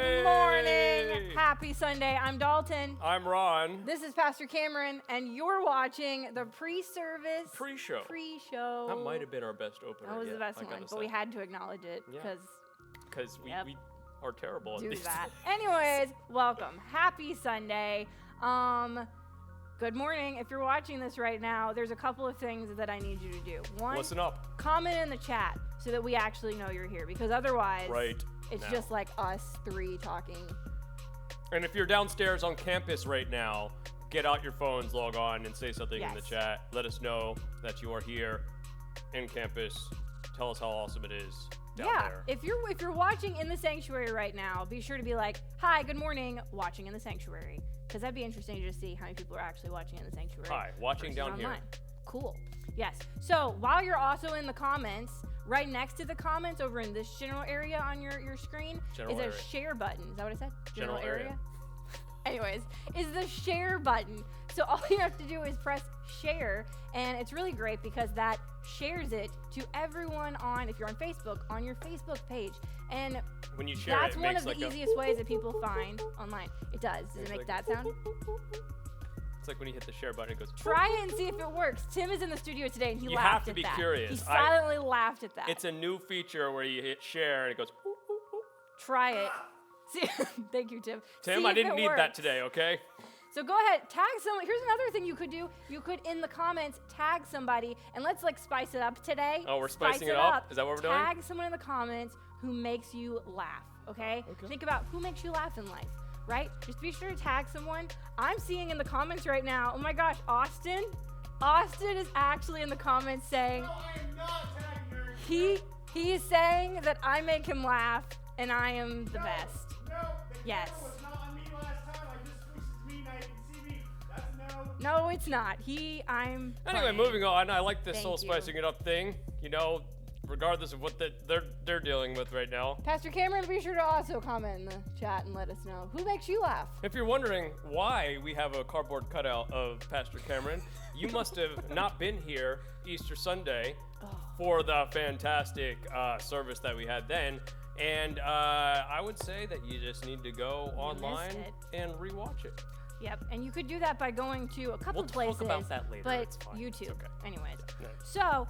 Good morning. Happy Sunday. I'm Dalton. I'm Ron. This is Pastor Cameron, and you're watching the PreService PreShow. That might have been our best opener. That was the best one, but we had to acknowledge it because we are terrible at these. Anyways, welcome. Happy Sunday. Good morning. If you're watching this right now, there's a couple of things that I need you to do. One, listen up. Comment in the chat so that we actually know you're here, because otherwise, it's just like us three talking. And if you're downstairs on campus right now, get out your phones, log on, and say something in the chat. Let us know that you are here in campus. Tell us how awesome it is down there. If you're watching in the sanctuary right now, be sure to be like, "Hi, good morning, watching in the sanctuary," because that'd be interesting to just see how many people are actually watching in the sanctuary. Hi, watching down online. Here. Cool. Yes. So while you're also in the comments, right next to the comments over in this general area on your screen is a share button. Is that what I said? General area. Anyways, is the share button. So all you have to do is press share, and it's really great because that shares it to everyone if you're on Facebook, on your Facebook page. And when you share that's one of the easiest ways that people find online. It does. Does it make that sound? It's like when you hit the share button, it goes. Try it and see if it works. Tim is in the studio today, and he laughed at that. You have to be curious. He silently laughed at that. It's a new feature where you hit share, and it goes. Try it. See, thank you, Tim. Tim, I didn't need that today, okay? So go ahead, tag someone. Here's another thing you could do. You could, in the comments, tag somebody, and let's spice it up today. Oh, we're spicing it up? Is that what we're doing? Tag someone in the comments who makes you laugh, okay? Think about who makes you laugh in life, right? Just be sure to tag someone. I'm seeing in the comments right now, oh my gosh, Austin. Austin is actually in the comments saying, no, I am not tagging her. He is saying that I make him laugh, and I am the best. No, yes. Was not on me last time. I just switched to me, now you can see me. That's no. No, it's not. Anyway, funny. moving on. I like this whole spicing it up thing. You know, regardless of what they're dealing with right now. Pastor Cameron, be sure to also comment in the chat and let us know who makes you laugh. If you're wondering why we have a cardboard cutout of Pastor Cameron, you must have not been here Easter Sunday for the fantastic service that we had then. And I would say that you just need to go online and rewatch it. Yep, and you could do that by going to a couple places. We'll talk about that later. But it's fine. YouTube. It's okay. Anyways. Yeah. So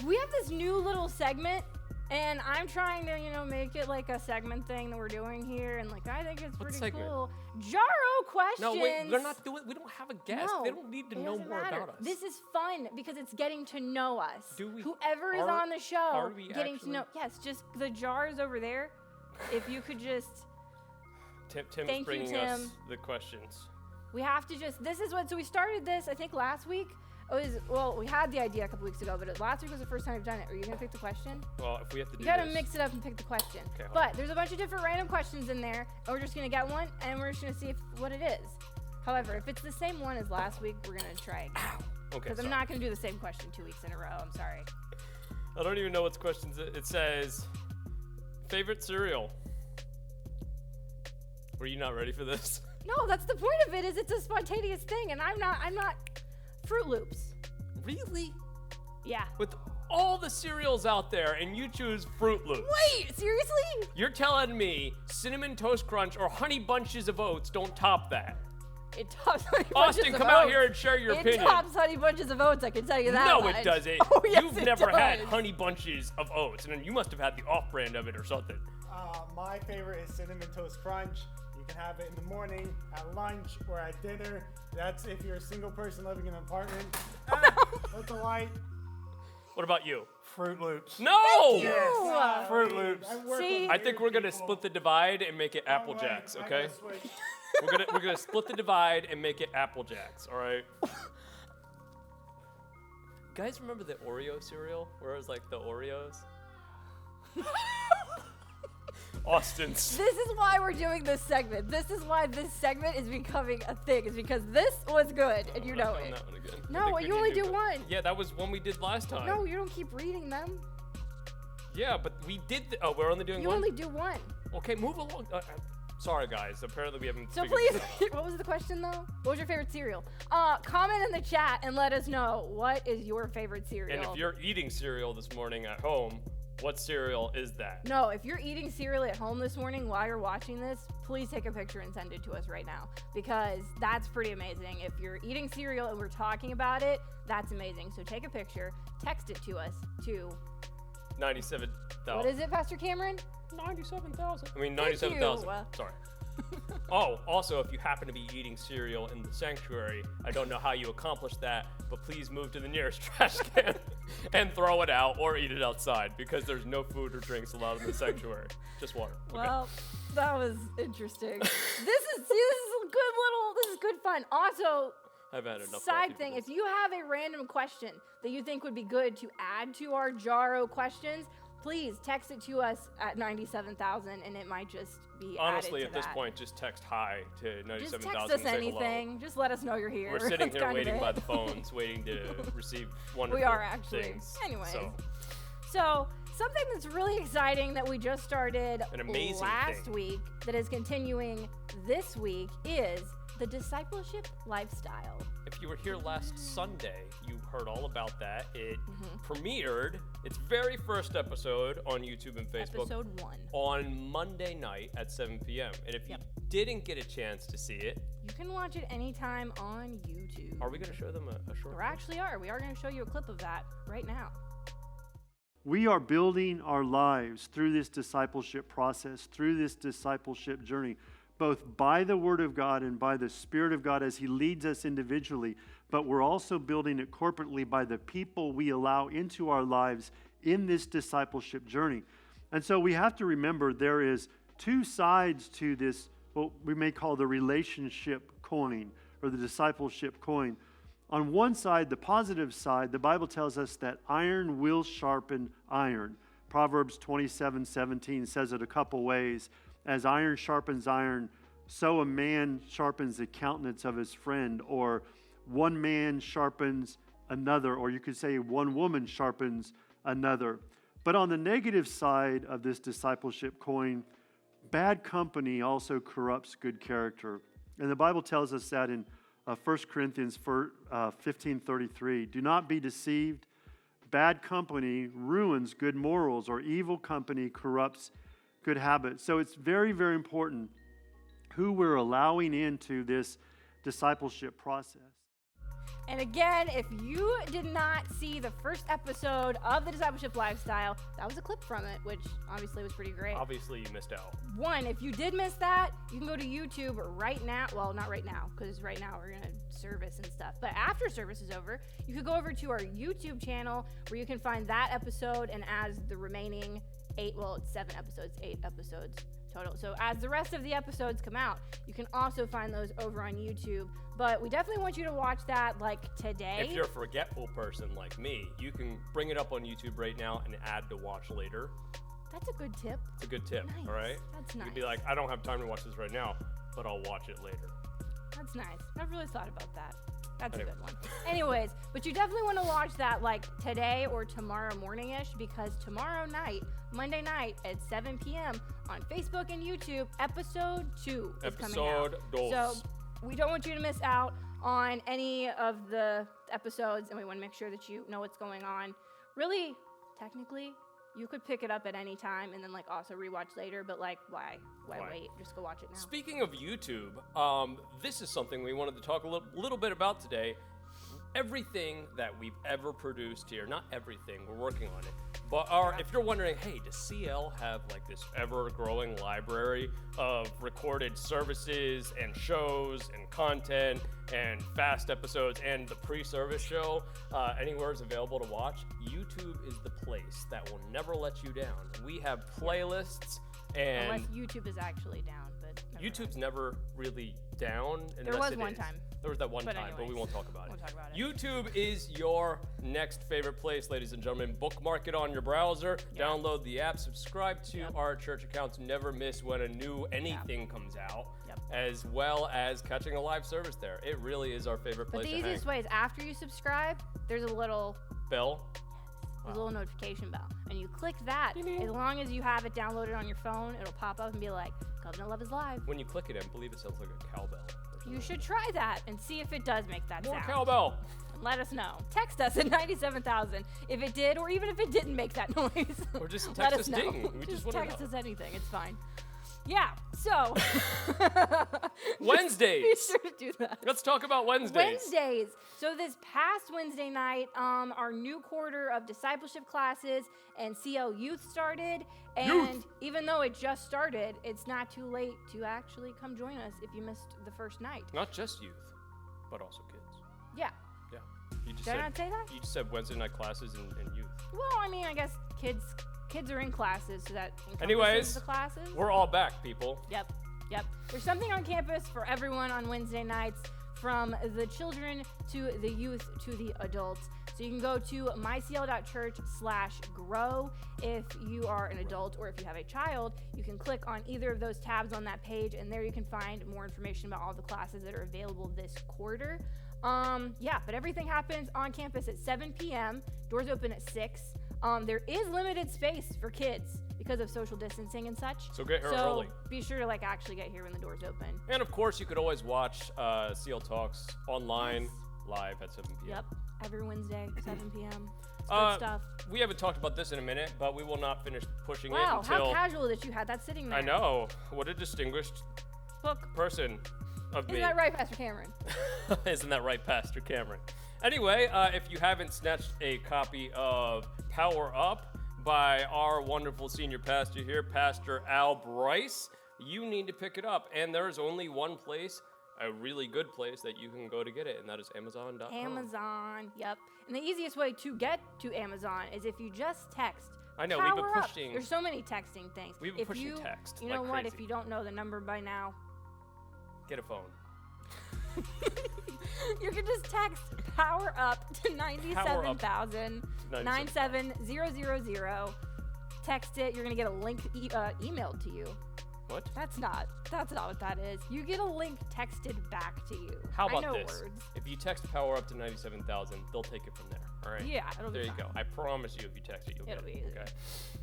we have this new little segment, and I'm trying to, make it like a segment thing that we're doing here, and I think it's pretty cool. Jaro questions. No, wait, we're not doing. We don't have a guest. No, they don't need to know more about us. This is fun because it's getting to know us. Do we? Whoever is on the show, are we getting to know. Yes, just the jars over there. If you could just. Tim's bringing us the questions. We have to so we started this, I think, last week. We had the idea a couple weeks ago, but last week was the first time we've done it. Are you going to pick the question? Well, if we have to do this. You got to mix it up and pick the question. Okay, but there's a bunch of different random questions in there, and we're just going to get one, and we're just going to see what it is. However, if it's the same one as last week, we're going to try again. Okay, because I'm not going to do the same question 2 weeks in a row. I'm sorry. I don't even know what questions it says. Favorite cereal? Were you not ready for this? No, that's the point of it. Is it's a spontaneous thing, and I'm not. Fruit Loops. Really? Yeah. With all the cereals out there, and you choose Fruit Loops. Wait, seriously? You're telling me Cinnamon Toast Crunch or Honey Bunches of Oats don't top that? It tops Honey Bunches Austin, of Oats. come out here and share your opinion. It tops Honey Bunches of Oats, I can tell you that No, much. it doesn't. Oh, yes, You've it never does. had Honey Bunches of Oats, and you must have had the off-brand of it or something. My favorite is Cinnamon Toast Crunch. You can have it in the morning, at lunch, or at dinner. That's if you're a single person living in an apartment. That's a light. What about you? Fruit Loops. No! Yes. Fruit Loops. I think we're gonna split the divide and make it Apple Jacks, okay? We're gonna split the divide and make it Apple Jacks, all right? Guys, remember the Oreo cereal, where it was like the Oreos? Austin's. This is why we're doing this segment. This is why this segment is becoming a thing. Is because this was good, and you know it. That one again. No, you only do one. Yeah, that was one we did last time. No, you don't keep reading them. Yeah, but we did. We're only doing one? You only do one. Okay, move along. Sorry, guys. Apparently we haven't. So please, what was the question though? What was your favorite cereal? Comment in the chat and let us know what is your favorite cereal. And if you're eating cereal this morning at home, What cereal is that? No, if you're eating cereal at home this morning while you're watching this, please take a picture and send it to us right now, because that's pretty amazing. If you're eating cereal and we're talking about it, that's amazing. So take a picture, text it to us to 97,000. What is it, Pastor Cameron? 97,000. I mean 97,000. Sorry. Oh, also, if you happen to be eating cereal in the sanctuary, I don't know how you accomplish that, but please move to the nearest trash can and throw it out or eat it outside, because there's no food or drinks allowed in the sanctuary. Just water. Well, that was interesting. This is good fun. Also, I've had enough. Side thing, if you have a random question that you think would be good to add to our jar of questions, please text it to us at 97,000, and it might just be honestly added to at this that. point, just text hi to 97,000. Just text us anything. Hello. Just let us know you're here. We're sitting here waiting by the phones, waiting to receive wonderful We are actually. things. Anyways. So something that's really exciting that we just started an amazing last thing. week that is continuing this week is the discipleship lifestyle. If you were here last Sunday, you heard all about that. It premiered its very first episode on YouTube and Facebook. Episode 1. On Monday night at 7 p.m. And if you didn't get a chance to see it, you can watch it anytime on YouTube. Are we going to show them a short? We are going to show you a clip of that right now. We are building our lives through this discipleship process, through this discipleship journey, both by the Word of God and by the Spirit of God as He leads us individually, but we're also building it corporately by the people we allow into our lives in this discipleship journey. And so we have to remember there is two sides to this, what we may call the relationship coin or the discipleship coin. On one side, the positive side, the Bible tells us that iron will sharpen iron. Proverbs 27:17 says it a couple ways. As iron sharpens iron, so a man sharpens the countenance of his friend, or one man sharpens another, or you could say one woman sharpens another. But on the negative side of this discipleship coin, bad company also corrupts good character. And the Bible tells us that in 1 Corinthians 15:33, do not be deceived. Bad company ruins good morals, or evil company corrupts good habits. So it's very, very important who we're allowing into this discipleship process. And again, if you did not see the first episode of the Discipleship Lifestyle, that was a clip from it, which obviously was pretty great. Obviously, you missed out. One, if you did miss that, you can go to YouTube right now. Well, not right now, because right now we're going to service and stuff. But after service is over, you could go over to our YouTube channel where you can find that episode, and as the remaining it's 7 episodes, 8 episodes total. So as the rest of the episodes come out, you can also find those over on YouTube. But we definitely want you to watch that today. If you're a forgetful person like me, you can bring it up on YouTube right now and add to watch later. That's a good tip. It's a good tip, Nice. all right? That's nice. You'd be like, I don't have time to watch this right now, but I'll watch it later. That's nice. I've really thought about that. That's Anyway. a good one. Anyways, but you definitely want to watch that today or tomorrow morning-ish, because tomorrow night, Monday night at 7 p.m. on Facebook and YouTube, episode 2 is coming out. Episode dos. So we don't want you to miss out on any of the episodes, and we want to make sure that you know what's going on. Really, technically, you could pick it up at any time and then also rewatch later, but why wait? Just go watch it now. Speaking of YouTube, this is something we wanted to talk a little bit about today. Everything that we've ever produced here, not everything, we're working on it, but if you're wondering, hey, does CL have this ever-growing library of recorded services and shows and content and fast episodes and the pre-service show, anywhere is available to watch? YouTube is the place that will never let you down. We have playlists, and Unless YouTube is actually down, but YouTube's never really down. There was one time. There was that one But time, but we anyways, won't talk about it. we'll talk about it. YouTube is your next favorite place, ladies and gentlemen. Bookmark it on your browser, download the app, subscribe to our church account to never miss when a new anything comes out, as well as catching a live service there. It really is our favorite But place the to hang. easiest way is after you subscribe, there's a little Bell. notification bell, and you click that. As long as you have it downloaded on your phone, it'll pop up and be like, Covenant Love is live. When you click it, I believe it sounds like a cowbell. You should try that and see if it does make that More sound. cowbell. let us know. Text us at 97,000 if it did, or even if it didn't make that noise. Or just let text us us know. ding. We just want to text know. us anything. It's fine. Yeah, so. Wednesdays. Be sure to do that. Let's talk about Wednesdays. Wednesdays. So this past Wednesday night, our new quarter of discipleship classes and CL Youth started. And even though it just started, it's not too late to actually come join us if you missed the first night. Not just youth, but also kids. Yeah. Yeah. You just Did I not say that? You just said Wednesday night classes and youth. Well, I mean, I guess kids are in classes, so that encompasses Anyways, the classes. We're all back, people. Yep. There's something on campus for everyone on Wednesday nights, from the children to the youth to the adults. So you can go to mycl.church/grow if you are an adult, or if you have a child, you can click on either of those tabs on that page, and there you can find more information about all the classes that are available this quarter. But everything happens on campus at 7 p.m. Doors open at 6. There is limited space for kids because of social distancing and such. So get here early. Be sure to actually get here when the doors open. And of course, you could always watch CL Talks online, live at 7 p.m. Yep, every Wednesday, 7 p.m. It's good stuff. We haven't talked about this in a minute, but we will not finish pushing it Wow, until... how casual that you had that sitting there. I know. What a distinguished person of me. Isn't that right, Pastor Cameron? Isn't that right, Pastor Cameron? Anyway, if you haven't snatched a copy of Power Up by our wonderful senior pastor here, Pastor Al Bryce, you need to pick it up. And there's only one place, a really good place, that you can go to get it, and that is Amazon.com. Amazon, yep. And the easiest way to get to Amazon is if you just text. I know, Power we've been Up. pushing... There's so many texting things. We've been pushing text You know like what? crazy. If you don't know the number by now, Get a phone. you can just text Power Up to 97,000-97000. Text it. You're gonna get a link emailed to you. What? That's not what that is. You get a link texted back to you. How about I know this? Words. If you text Power Up to 97,000, they'll take it from there. All right. Yeah, it'll be There you fine. go. I promise you, if you text it, you'll It'll get be it. easy. Okay.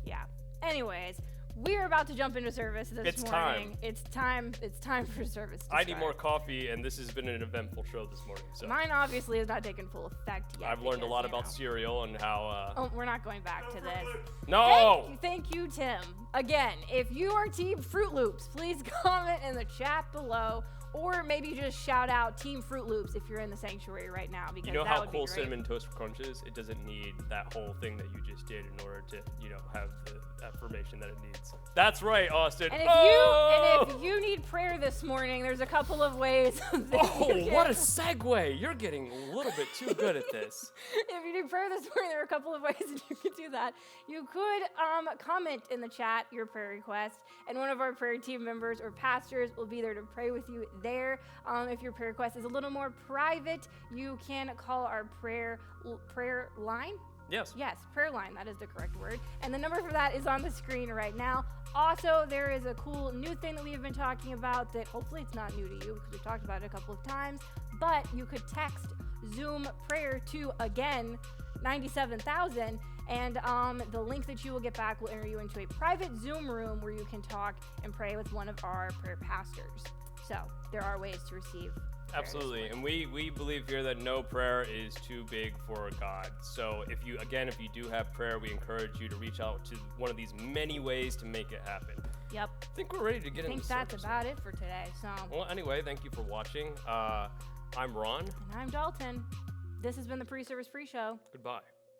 Yeah. Anyways, we're about to jump into service this It's morning. time. It's time for service. to I need start. more coffee, and this has been an eventful show this morning. So Mine obviously has not taken full effect yet. I've learned a because, lot you about know. cereal and how. Oh, we're not going back to this. No. Thank you, Tim. Again, if you are Team Fruit Loops, please comment in the chat below, or maybe just shout out Team Fruit Loops if you're in the sanctuary right now, because You know that how would cool be great. Cinnamon Toast Crunch is? It doesn't need that whole thing that you just did in order to, have the affirmation that it needs. That's right, Austin. And if you need prayer this morning, there's a couple of ways. What a segue! You're getting a little bit too good at this. If you need prayer this morning, there are a couple of ways that you could do that. You could comment in the chat your prayer request, and one of our prayer team members or pastors will be there to pray with you there. If your prayer request is a little more private, you can call our prayer line. Yes. Yes, prayer line, that is the correct word. And the number for that is on the screen right now. Also, there is a cool new thing that we have been talking about that hopefully it's not new to you because we've talked about it a couple of times, but you could text Zoom prayer to, again, 97,000, and the link that you will get back will enter you into a private Zoom room where you can talk and pray with one of our prayer pastors. So there are ways to receive prayer. Absolutely, and we believe here that no prayer is too big for God. So if you do have prayer, we encourage you to reach out to one of these many ways to make it happen. Yep. I think we're ready to get into I think that's service about now. it for today. So. Well, anyway, thank you for watching. I'm Ron. And I'm Dalton. This has been the PreService PreShow. Goodbye.